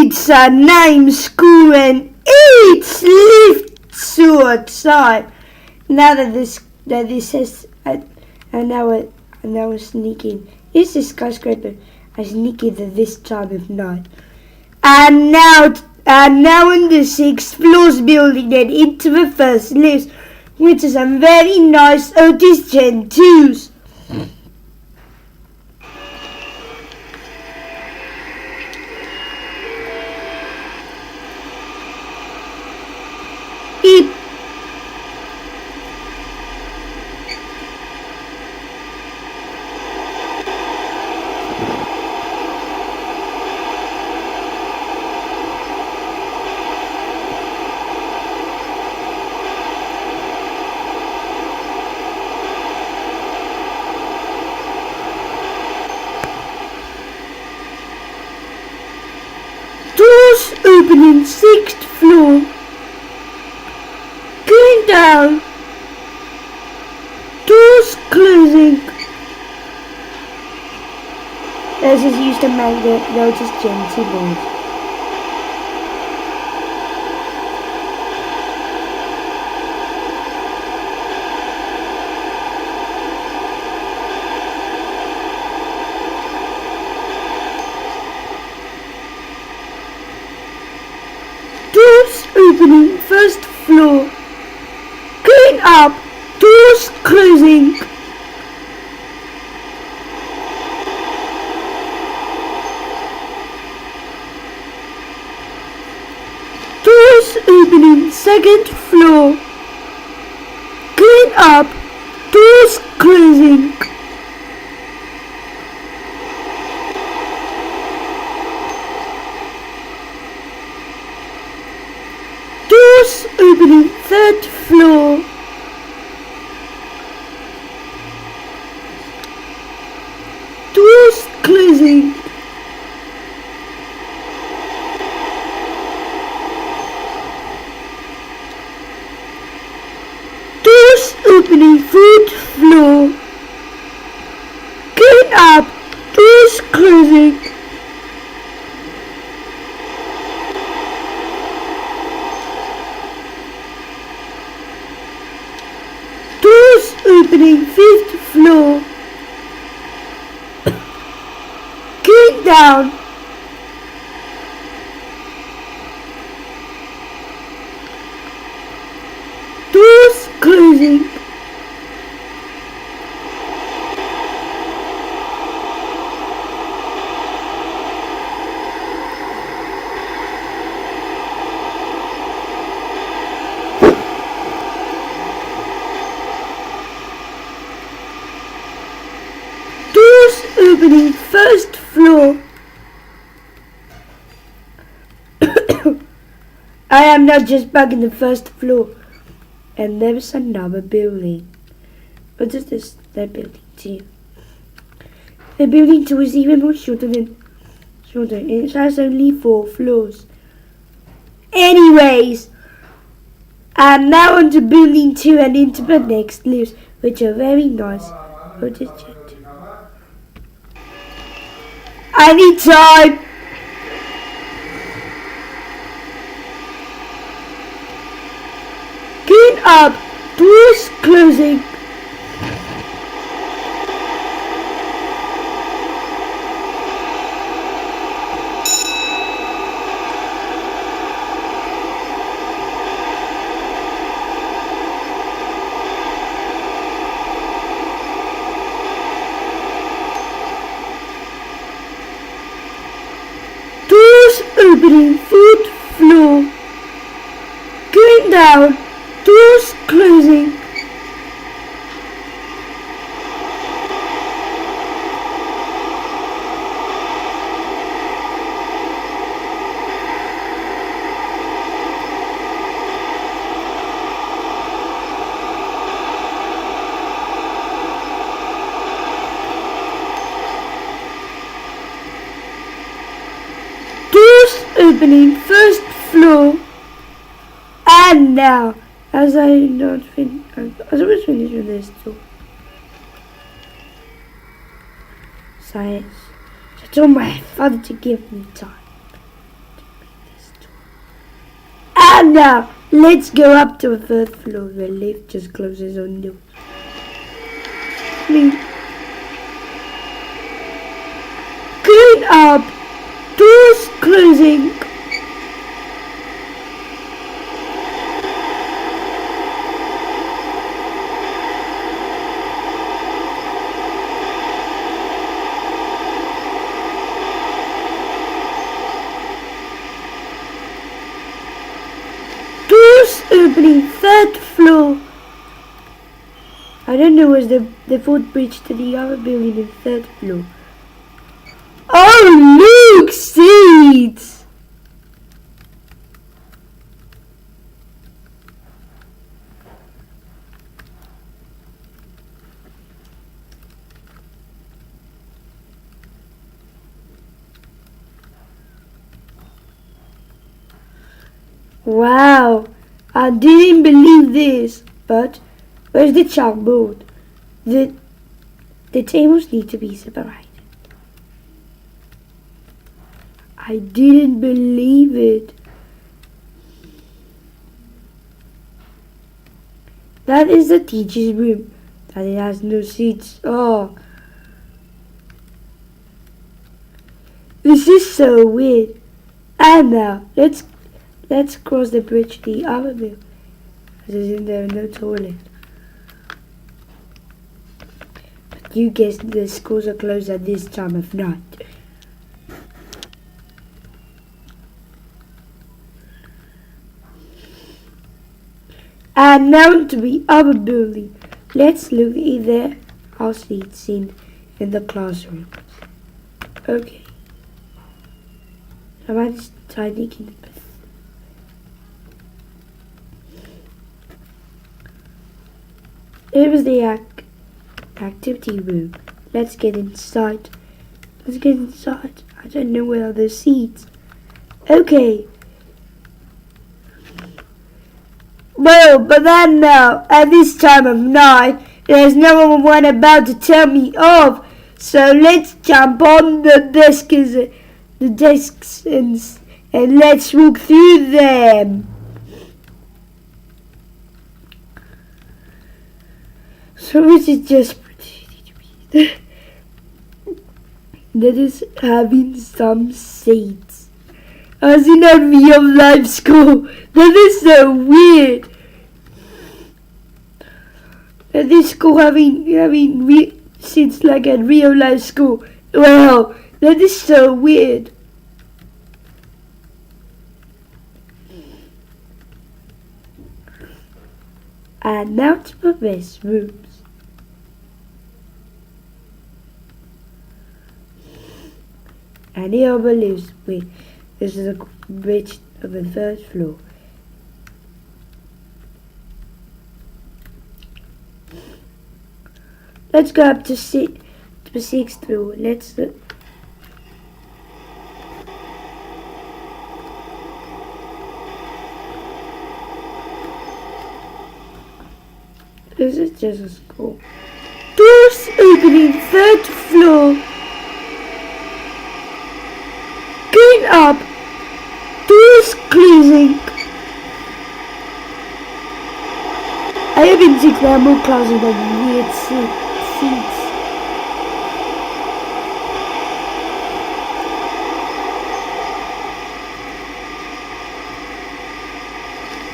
It's a name school and it's lifts outside. Now that this says, and now we're sneaking. Is the skyscraper as sneaky at this time of night? And now in the 6th floor's building and into the first lift, which is some very nice Otis Gen 2s. Doors opening 6th floor. Going down. Doors closing. This is used to make the Otis Gen 2 boards. Doors opening 1st floor. Going up. Doors closing. Doors opening 2nd floor. Going up. Doors closing. Doors opening 3rd floor. Doors closing. Doors opening 4th floor. Going up. Doors closing. Doors opening 5th floor. Going down. Doors closing. Opening 1st floor. I am now just back in the 1st floor, and there's another building. What is this? That building 2. The building 2 is even more shorter. It has only 4 floors. Anyways, I'm now on to building 2 and into the next lifts, which are very nice. What is it? I need time. Going up. Doors closing. Opening 4th floor. Going down. Doors closing. Opening 1st floor. And now, as I not was finished with this too. Science. I told my father to give me time. now, let's go up to the third floor. The lift just closes on doors. Going up, doors closing. Doors opening, third floor. I don't know what's the fourth bridge to the other building in third floor. Oh, look, seats! Wow, I didn't believe this, but where's the chalkboard? The tables need to be separated. I didn't believe it. That is the teacher's room. That it has no seats. Oh. This is so weird. And now, let's cross the bridge to the other building. Isn't there no toilet? But you guessed the schools are closed at this time of night. And now to the other building. Let's look at their house seats in the classroom. Okay. I might just try taking the bus. Here is the activity room. Let's get inside. Let's get inside. I don't know where are the seats. Okay. Well, but then now, at this time of night, there's no one about to tell me off. So let's jump on the desks and let's walk through them. So this is just that is having some seats. As in a real life school. That is so weird. That this school having seats like a real life school. Well, that is so weird. And now to the restrooms. And here believes this is a bridge of the third floor. Let's go up to the sixth floor. Let's this is just a school. Doors opening, third floor. Going up, doors closing. I haven't seen there are more closing than weird seats.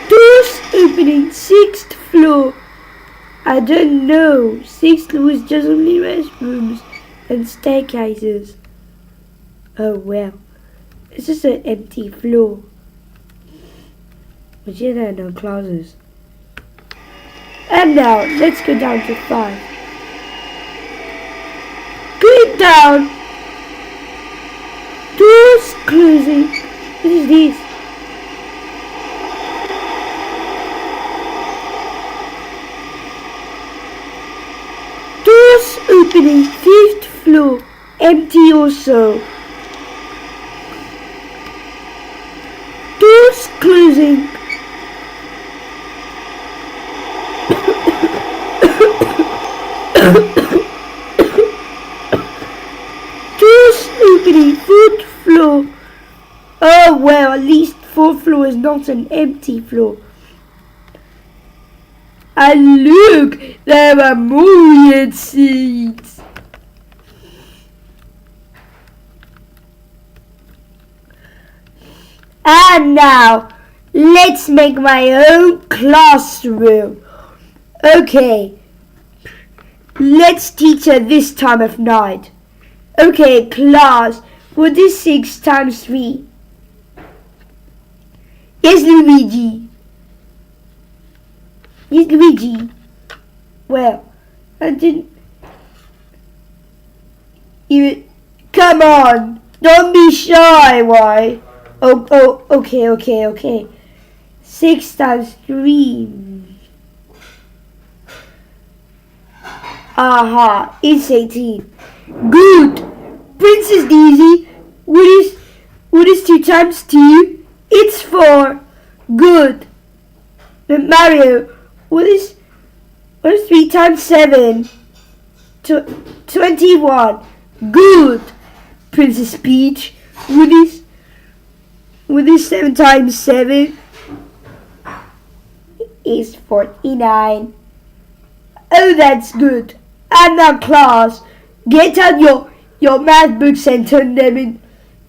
Doors opening, sixth floor. I don't know. Sixth floor is just only restrooms and staircases. Oh well. It's just an empty floor. But yeah, there are no closets. And now, let's go down to 5. Going down. Doors closing. What is this? Doors opening, 5th floor. Empty also. Doors closing. Doors opening, 4th floor. Oh well, at least fourth floor is not an empty floor. And look, there are more weird seats. And now, let's make my own classroom. Okay, let's teach at this time of night. Okay, class, what is 6 times 3? Yes, Luigi. Yes, Luigi. Well, I didn't... Come on, don't be shy, why? Oh, okay. 6 times 3. Aha, it's 18. Good. Princess Daisy, what is 2 times 2? It's 4. Good. But Mario, what is 3 times 7? 21. Good. Princess Peach, what is 7 times 7? Is 49. Oh, that's good. And now, class, get out your math books and turn them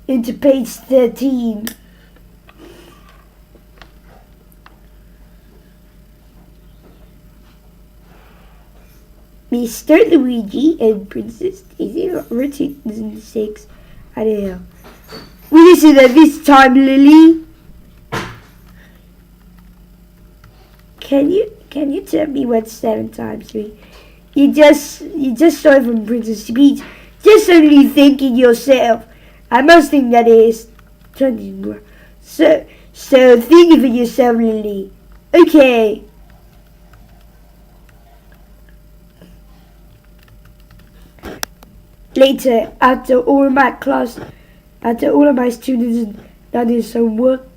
into page 13. Mr. Luigi and Princess Daisy were 2006. I don't know. We listen at this time, Lily. Can you tell me what's 7 times 3? You just saw it from Princess Peach. Just only thinking yourself. I must think that is 20. So think of it yourself, Lily. Okay. Later, after all of my students done his homework,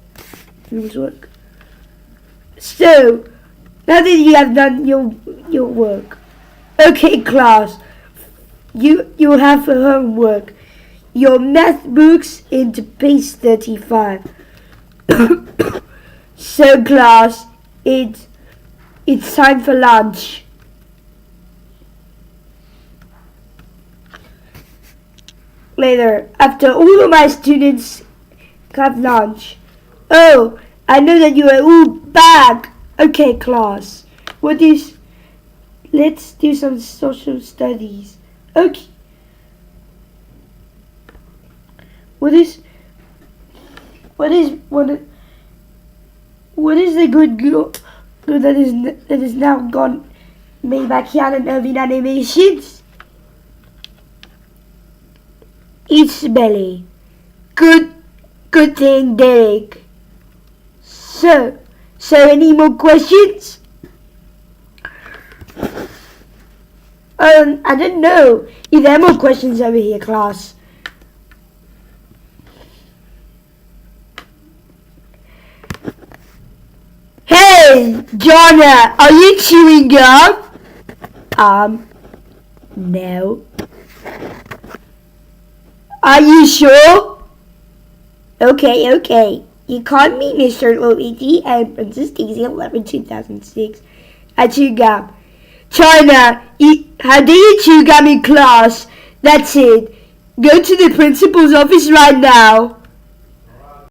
so now that you have done your work, okay, class, you have for homework your math books into page 35. So, class, it's time for lunch. Later, after all of my students have lunch. Oh, I know that you are all back. Okay, class. Let's do some social studies. Okay. What is the good that is now gone made by Canon Irving Animations? It's belly. Good thing, Derek. So any more questions? I don't know if there are more questions over here, class. Hey, Jonna, are you chewing gum? No. Are you sure? Okay. You called me Mr. Luigi and Princess Daisy 11, 2006. I chew gum. China, how do you chew gum in class? That's it. Go to the principal's office right now.